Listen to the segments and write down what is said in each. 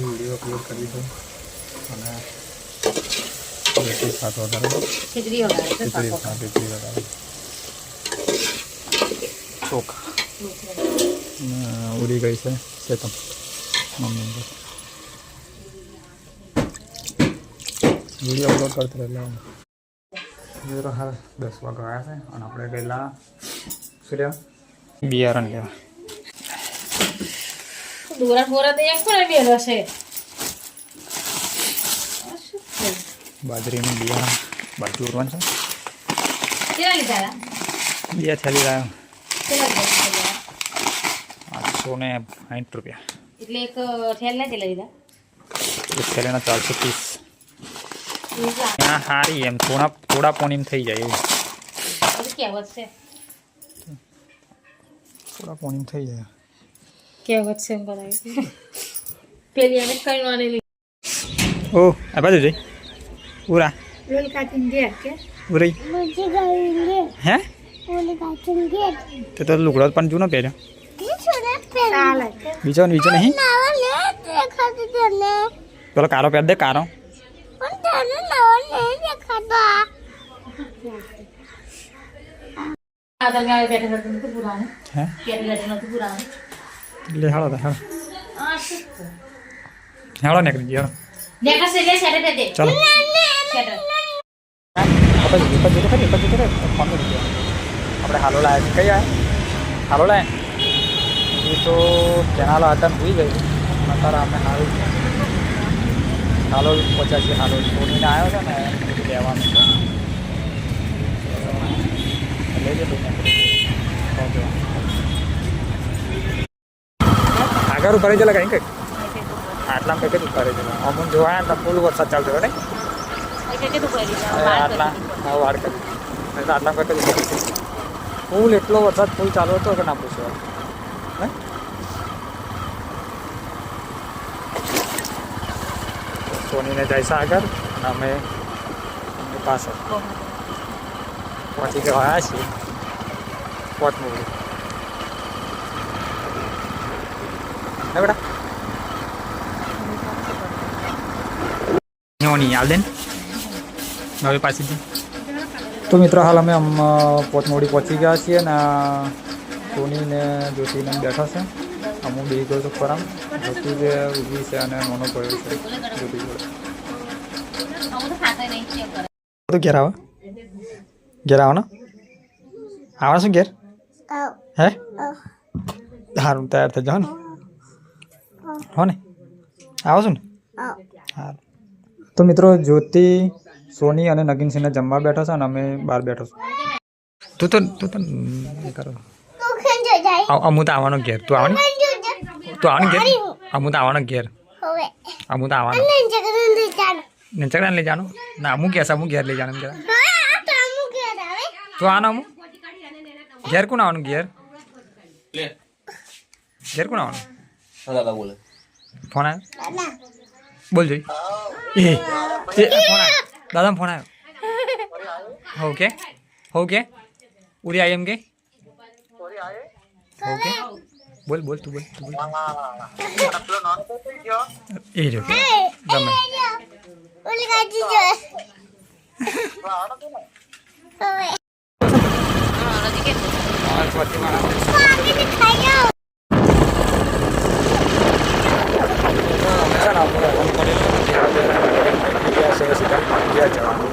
Video upload કરી દઉં અને ખીચડી વગાડે ચોખા ઉડી ગઈ છે સેતમ મમ્મી વિડીયો અપલોડ કરતો એટલે હા 10 વાગ્યા આવ્યા છે અને આપણે ગયેલા શું લેવા બિયારણ લેવા દોરા ફોરા તો એક પણ બેલ હશે બાજરીનું બિયારણ બાજુ ઉરવાનું છે કેટલા લીધા 2 થેલી લાવ્યો કેટલા 860 રૂપિયા એટલે એક થેલા કેટલા લીધા એક થેલીના 430 હા સારી એમ થોડા પોણીમ થઈ જાય એવું કહેવત છે થોડા પોણીમ થઈ જાય કહેવત છે એમ કરાય પેલી એને કઈવાની ઓ આ બાજુ જઈ ઉરા રોલ કાચિંગ ગયા કે ઉરી मुझे गाएंगे હે बोले गाएंगे તો લુગડો પણ જૂનો પહેર્યો ચાલે બીજો નહીં नावा ले देखा तो तने પેલો કારો પહેર દે કારો पण तने नावा नहीं देखा तो આદર ગાય બેઠે હતું તો પુરાણે હે પેલી બેઠે નતું પુરાણે લે હાલો તા હાલો આ શું હાલો નીકળી ગયો દેખા છે લે સેટે દે ચાલો સેટે આપણે હાલો લાયા કઈ આયા હાલો લાયા એ તો કેનાલ હતા ને ભૂઈ ગઈ અત્યારે આપણે હાલો 85 હાલો છોડીને આવ્યો છે ને લેવાનું છે લઈ જતો આગળ ઉપાડી ચલા કઈ કંઈક આટલા કંઈક જ ઉપાડી ચલા અમુક જોવા ને ફૂલ વરસાદ ચાલતો હોય ને આટલા વાડ કરી આટલા કંઈક જ ફૂલ એટલો વરસાદ ફૂલ ચાલુ હતો કે ના પૂછો હે સોનીને જાય છે આગળ અને અમે પાછળ પહોંચી ગયા છીએ પોતમુડી હે બેટા નોની હાલ દે હવે પાછી તો મિત્રો હાલ અમે પોતમોડી પહોંચી ગયા છીએ ને સોની ને જ્યોતિને બેઠા છે અમુક બે ગયો તો ખરા જ્યોતિ જે ઊભી છે અને મોનો પડ્યો છે જ્યોતિ જોડે તો ઘેર આવો ને આવા શું ઘેર હે સારું તૈયાર થઈ જાઓ ને હો ને આવો છો ને સારું તો મિત્રો જ્યોતિ સોની અને નગીનસિંહને જમવા બેઠો છે અને અમે બહાર બેઠો છું તું તો કરો અમુ તો આવવાનો ઘેર તું આવવાની ઘેર અમુ તો આવવાનો ઘેર અમુ તો આવવાનો નીચે લઈ જાનો ના અમુ કહેશે અમુ ઘેર લઈ જાનું તું આનો અમુ ઘેર કોણ આવવાનું ઘેર કોણ આવવાનું ફોન આવ્યો બોલ જોઈ એ ફોન આવ્યો દાદા ફોન આવ્યો ઓકે ઉરી આઈ એમ કે ઓકે બોલ તું બોલ એ રહ્યો ગમે बोले गाएंगे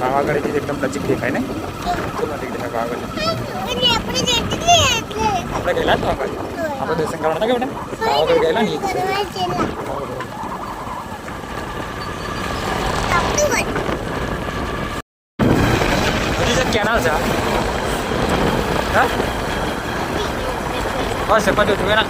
પાવાગઢ એકદમ નજીક દેખાય ને નજીક દેખાય પાવાગઢ આપણે ગયેલા જ પાવાગઢ આપણે દર્શન કરવાના કે પાવાગઢ ગયેલા ને કેનાલ છે હા બસ પછી તું એના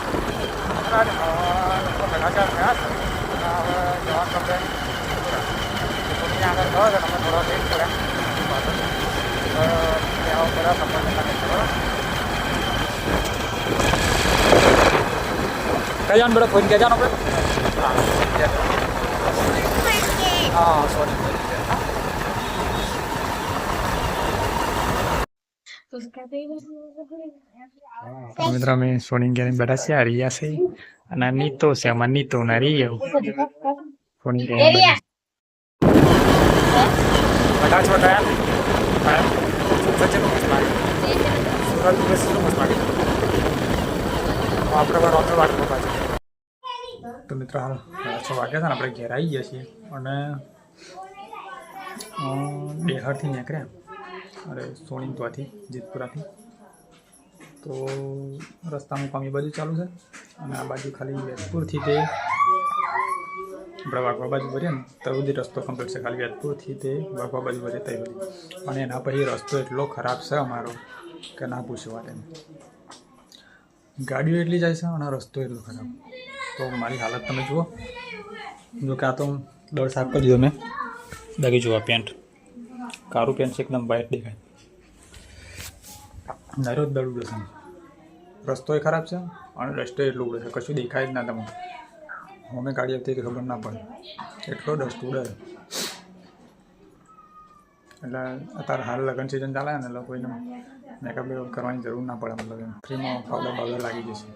કઈ જાણ બેટા ફોન કે જાણ આપણે હા સોરી तो उसका મિત્રો અમે સોની ઘેર બેઠા છે આ રિયા છે અને આ નીતો છે અમાર નીતો ને રિયા સોની ઘેર બેઠા છોટા સચ્ચે મસ્ત લાગે સુરત બસ મસ્ત લાગે આપણે બાર ઓટો વાટકો પાછો તો મિત્રો હાલ 6 વાગ્યા હતા ને આપણે ઘેર આવી ગયા છીએ અને બેહારથી નીકળ્યા અરે સોની ત્યાંથી જીતપુરાથી તો રસ્તાનું કામ એ બાજુ ચાલુ છે અને આ બાજુ ખાલી વેજપુરથી તે આપણે વાઘવા બાજુ ભરીએ ને તો સુધી રસ્તો કમ્પ્લીટ છે ખાલી વેજપુરથી તે વાઘવા બાજુ ભરીએ ત્યાં સુધી અને એના પછી રસ્તો એટલો ખરાબ છે અમારો કે ના પૂછવા વાત એમ ગાડીઓ એટલી જાય છે અને રસ્તો એટલો ખરાબ તો મારી હાલત તમે જુઓ જો કે આ તો દળ સાફ કરી દીધો મેં બાકી જુઓ પેન્ટ કારું પેન્ટ છે એકદમ વ્હાઈટ દેખાય નારો દળ ઉડે છે રસ્તો એ ખરાબ છે અને ડસ્ટ એટલું ઉડે છે કશું દેખાય જ ના તમે અમે ગાડી આવતી હતી ખબર ના પડે એટલો ડસ્ટ ઉડે એટલે અત્યારે હાલ લગ્ન સિઝન ચાલે ને એટલે કોઈને મેકઅપ બેકઅપ કરવાની જરૂર ના પડે મતલબ એમ ફ્રીમાં પાવડર બાવડર લાગી જશે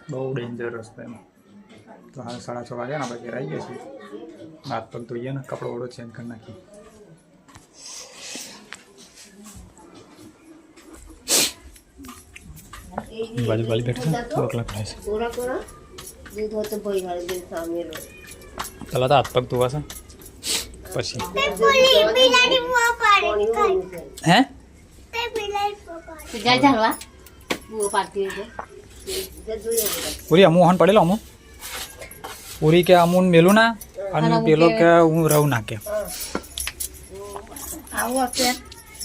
બહુ ડેન્જર રસ્તો એમ તો હાલ 6:30 વાગ્યા ને આપણે ઘેર આવી ગયા છીએ હાથ પગ ધોઈએ ને કપડો વડો ચેન્જ કરી નાખીએ બાજુ વાલી બેઠી છે 2 કલાક થાય છે પેલા તો હાથ પગ ધોવાશે પછી હે પૂરી અમુ હન પડેલો અમુ પૂરી કે અમુન મેલું ના અને પેલો કે હું રહું ના કે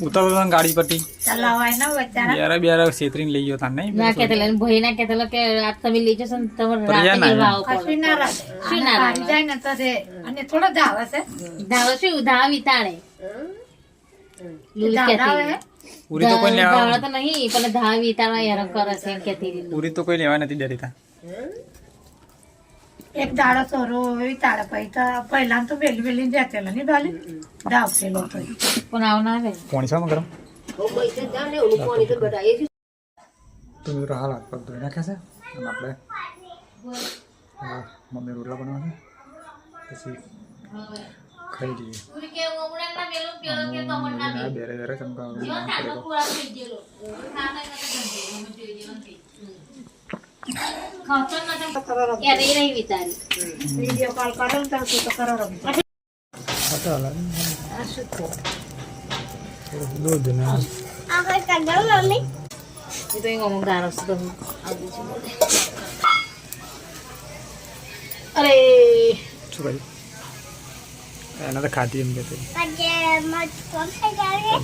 ઉતર ગાડી પરથી બિયારા બિયારા છેતરીને લઈ ગયો તાન નહીં ના કેતલે ભાઈ ના કેતલે કે આ તમે લઈ જશો ને તમારે રાતે વાવ પડે શું ના જાય ને તો અને થોડો ધાવા છે ધાવા શું ધાવા વિતાણે પૂરી તો કોઈ લેવા ધાવા તો નહીં પણ ધાવા વિતાણવા યાર કરે છે કેતી પૂરી તો કોઈ લેવા નથી ડરીતા એક દાડો સોરો વિતાડે પહેલા તો વેલી વેલી જતેલા ની ડોલી દાવતેલો તો પણ આવ ના આવે પાણી સામાં ગરમ તો મિત્રો હાલ હાથ પગ ધોઈ નાખ્યા છે અને આપણે મમ્મી રોટલા બનાવવાના પછી ખાઈ લઈએ બેરે બેરે ચમકા વિડીયો કોલ કરો ને તો કરો દૂધ ને આગળ કાઢો mummy itu yang ngomong garas tuh અરે શું ભાઈ એના તો ખાધી એમ કે આજે મત કોમ થઈ જાય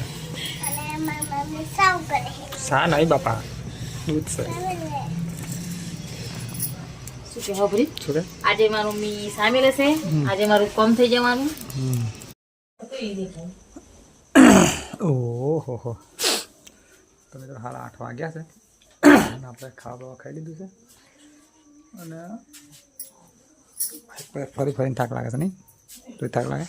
અને મમ્મી સાવ કરે સા નહીં બાપા દૂધ છે શું કે હબરી શું કે આજે મારું મી સામેલ છે આજે મારું કોમ થઈ જવાનું ઓહો હો તમે તો હાલ 8 વાગ્યા છે અને આપણે ખાવા ખાઈ લીધું છે અને ફરી ફરીને થાક લાગે છે નહીં તો થાક લાગે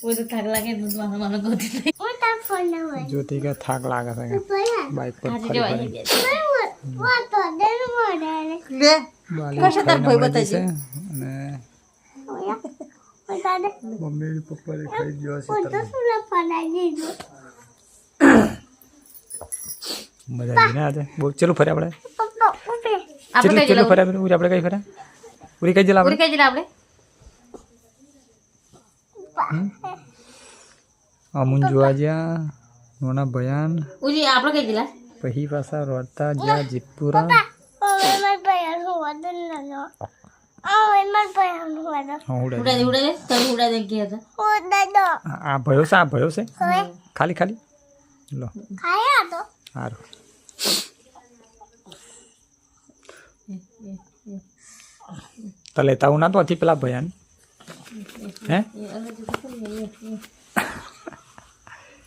બધું થાક લાગે દૂધ માનો ગોતી હું તાર ફોન ન હોય જ્યોતિ કે થાક લાગે છે બાઈક પર ફરી ફરી વા તો દેન મોડે લે બાલી ખાઈને મળી છે અને ઓયા ઓતા દે મમ્મી પપ્પાને ખાઈ ગયો છે હું તો સુલા ફનાઈ દીધું મજા આવી ને આજે બહુ ચલો ફરે આપણે પપ્પા ઉભે આપણે ચલો ફરે આપણે ઉરી આપણે કઈ ફરે ઉરી કઈ જલા પૂરી કઈ જલા આપણે અમુન જોવા જ્યાં નોના ભયાન ઉજી આપણે કઈ જલા પછી પાછા રોડતા જ્યાં જીતપુરા ઓય મત ભયા હું વદન ન ઓય મત ભયા હું વદન ઉડા દે તો ઉડા દે કે હતા હું દાદો આ ભયો છે આ ભયો છે હવે ખાલી ખાલી લો ખાયા તો સારું તો લેતા હું ના તો હતી પેલા ભયાન હે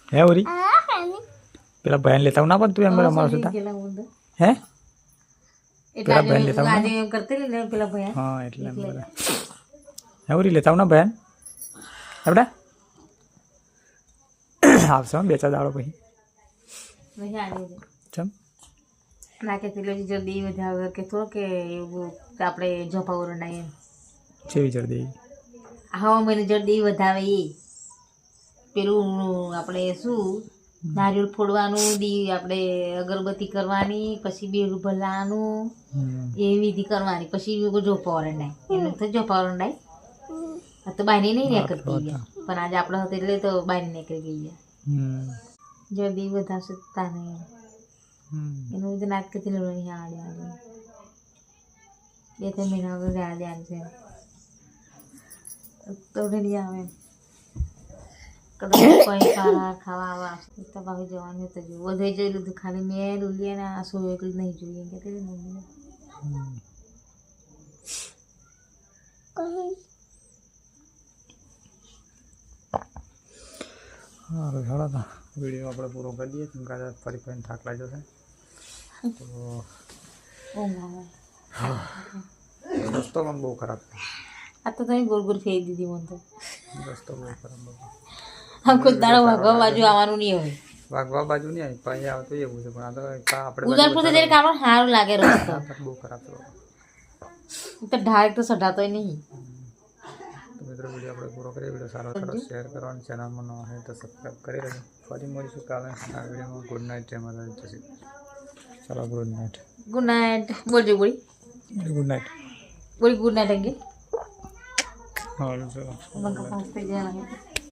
હે ઉરી આ ખાની પેલા ભયાન લેતા હું ના પણ તું એમ અમારો સુધા હે પેલા ભયાન લેતા હું આજે એમ કરતે ને પેલા ભયા હા એટલે એમ બધા હે ઉરી લેતા હું ના ભયાન આપડા આવશે હો, 2-4 દાડો પછી નહીં આવી જાય. ચમ ના કે પેલો જલ્દી વધારે કે થોડો કે એવું આપણે ઝપાવર ના એમ જેવી જલ્દી હવા મહિને જલ્દી વધાવે એ પેલું આપણે શું નારિયેળ ફોડવાનું દી આપણે અગરબત્તી કરવાની પછી બેરું ભરવાનું એવી વિધિ કરવાની પછી ઝોપાવર નાય એનું તો ઝોપાવર નાય આ તો બાયની નહીં નીકળતી ગયા પણ આજે આપણે હતા એટલે તો બાયની નીકળી ગઈ જલ્દી વધારશે તાને એનું બધું નાટકથી લડવાની આડે 2-3 મહિના વગર ધ્યાન છે તો નહીં આવે કદાચ કોઈ સારા ખાવા આવા તો ભાવી જવાનું તો જો વધે જોઈ લીધું ખાલી મેં ઉલિયા ને આસુ એકલું નહીં જોઈએ કે તે મમ્મીને સારું ચાલો તો વિડીયો આપણે પૂરો કરી દઈએ કેમ કે ફરી ફરીને થાક લાગ્યો છે તો ઊંઘ આવે રસ્તો પણ બહુ ખરાબ છે આ તો તમે ગોળ ગોળ ફેરી દીધી મને તો રસ્તો બહુ ખરાબ બહુ આખો દાડો વાગવા બાજુ આવવાનું નહીં હોય વાગવા બાજુ નહીં આવી પછી આવતું એવું છે પણ આ તો આપણે ઉદયપુર તો જયારે કામ સારું લાગે રસ્તો બહુ ખરાબ છે તો ડાયરેક્ટ તો સઢાતોય નહીં તો મિત્રો વિડીયો આપણે પૂરો કરીએ વિડીયો સારો સારો શેર કરો અને ચેનલમાં ન હોય તો સબસ્ક્રાઈબ કરી લેજો ફરી મળીશું કાલે આ વિડીયોમાં ગુડ નાઇટ જય માતાજી જય શ્રી કૃષ્ણ ચાલો ગુડ નાઇટ ગુડ નાઇટ બોલજો બોલી ગુડ નાઇટ બોલી ગુડ નાઇટ અંગે હાલો ચલો મને કપાસ થઈ જાય